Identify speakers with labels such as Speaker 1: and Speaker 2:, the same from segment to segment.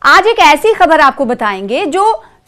Speaker 1: आज एक ऐसी खबर आपको बताएंगे जो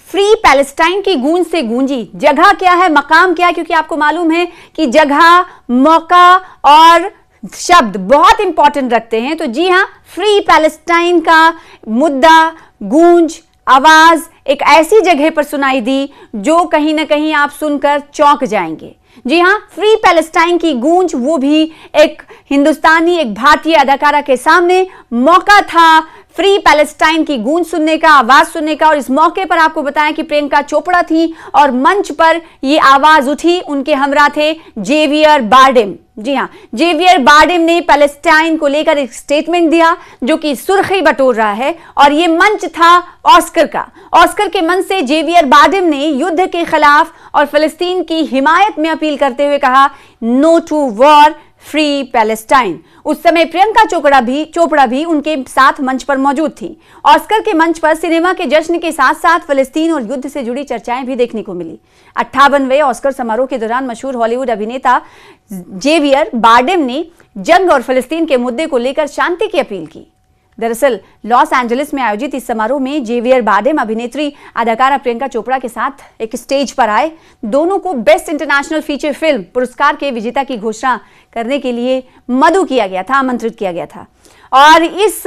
Speaker 1: फ्री पैलेस्टाइन की गूंज से गूंजी। जगह क्या है, मकाम क्या है, क्योंकि आपको मालूम है कि जगह, मौका और शब्द बहुत इंपॉर्टेंट रखते हैं। तो जी हां, फ्री पैलेस्टाइन का मुद्दा, गूंज, आवाज एक ऐसी जगह पर सुनाई दी जो कहीं ना कहीं आप सुनकर चौंक जाएंगे। जी हां, फ्री पैलेस्टाइन की गूंज, वो भी एक हिंदुस्तानी, एक भारतीय अदाकारा के सामने। मौका था फ्री पैलेस्टाइन की गूंज सुनने का, आवाज सुनने का। और इस मौके पर आपको बताएं कि प्रियंका चोपड़ा थी और मंच पर ये आवाज उठी। उनके हमरा थे जेवियर बारडेम। जी हां, जेवियर बारडेम ने पैलेस्टाइन को लेकर एक स्टेटमेंट दिया जो कि सुर्खी बटोर रहा है। और ये मंच था ऑस्कर का। ऑस्कर के मंच से जेवियर बारडेम ने युद्ध के खिलाफ और फिलिस्तीन की हिमायत में अपील करते हुए कहा, no to war, free Palestine. उस समय प्रियंका चोपड़ा भी उनके साथ मंच पर मौजूद थी। ऑस्कर के मंच पर सिनेमा के जश्न के साथ साथ फिलिस्तीन और युद्ध से जुड़ी चर्चाएं भी देखने को मिली। 58वें ऑस्कर समारोह के दौरान मशहूर हॉलीवुड अभिनेता जेवियर बारडेम ने जंग और फिलिस्तीन के मुद्दे को लेकर शांति की अपील की। दरअसल लॉस एंजलिस में आयोजित इस समारोह में जेवियर बारडेम अभिनेत्री अदाकारा प्रियंका चोपड़ा के साथ एक स्टेज पर आए। दोनों को बेस्ट इंटरनेशनल फीचर फिल्म पुरस्कार के विजेता की घोषणा करने के लिए मदऊ किया गया था, आमंत्रित किया गया था। और इस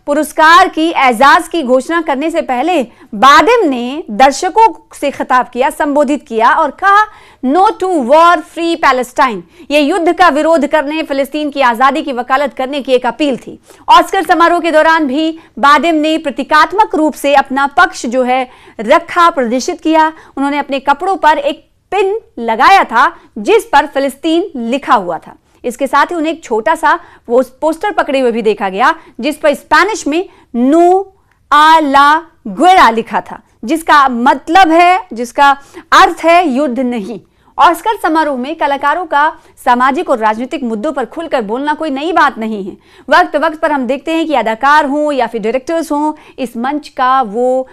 Speaker 1: पुरस्कार की एजाज की घोषणा करने से पहले बारडेम ने दर्शकों से खिताब किया, संबोधित किया और कहा, no to war, free Palestine. ये युद्ध का विरोध करने, फिलिस्तीन की आजादी की वकालत करने की एक अपील थी। ऑस्कर समारोह के दौरान भी बारडेम ने प्रतीकात्मक रूप से अपना पक्ष जो है रखा, प्रदर्शित किया। उन्होंने अपने कपड़ों पर एक पिन लगाया था जिस पर फिलिस्तीन लिखा हुआ था। इसके साथ ही उन्हें एक छोटा सा पोस्टर पकड़े हुए भी देखा गया जिस पर स्पेनिश में नो आ ला गुएरा लिखा था, जिसका मतलब है, जिसका अर्थ है युद्ध नहीं। ऑस्कर समारोह में कलाकारों का सामाजिक और राजनीतिक मुद्दों पर खुलकर बोलना कोई नई बात नहीं है। वक्त वक्त पर हम देखते हैं कि अदाकार हों या फिर डायरेक्टर्स हों, इस मंच का वो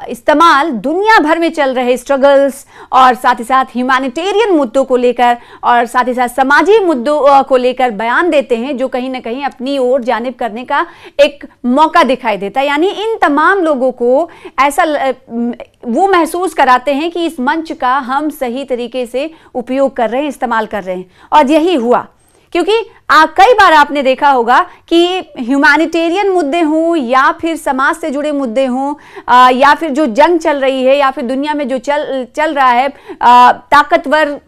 Speaker 1: इस्तेमाल दुनिया भर में चल रहे स्ट्रगल्स और साथ ही साथ ह्यूमैनिटेरियन मुद्दों को लेकर और साथ ही साथ समाजी मुद्दों को लेकर बयान देते हैं, जो कहीं ना कहीं अपनी ओर जानिब करने का एक मौका दिखाई देता है। यानी इन तमाम लोगों को ऐसा वो महसूस कराते हैं कि इस मंच का हम सही तरीके से उपयोग कर रहे हैं, इस्तेमाल कर रहे हैं। और यही हुआ, क्योंकि कई बार आपने देखा होगा कि ह्यूमैनिटेरियन मुद्दे हों या फिर समाज से जुड़े मुद्दे हों या फिर जो जंग चल रही है या फिर दुनिया में जो चल रहा है, ताकतवर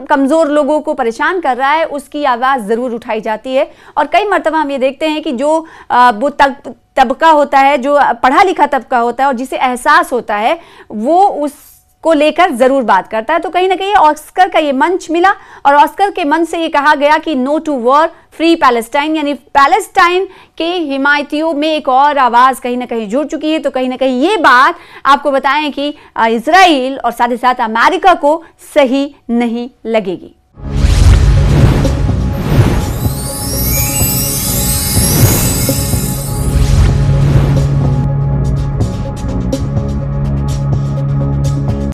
Speaker 1: कमजोर लोगों को परेशान कर रहा है, उसकी आवाज जरूर उठाई जाती है। और कई मर्तबा हम ये देखते हैं कि जो वो तबका होता है, जो पढ़ा लिखा तबका होता है और जिसे एहसास होता है, वो उसको लेकर जरूर बात करता है। तो कहीं ना कहीं ऑस्कर का ये मंच मिला और ऑस्कर के मंच से ये कहा गया कि no to war, free Palestine, यानी पैलेस्टाइन के हिमायतियों में एक और आवाज कहीं ना कहीं जुड़ चुकी है। तो कहीं ना कहीं ये बात आपको बताएं कि इजराइल और साथ ही साथ अमेरिका को सही नहीं लगेगी।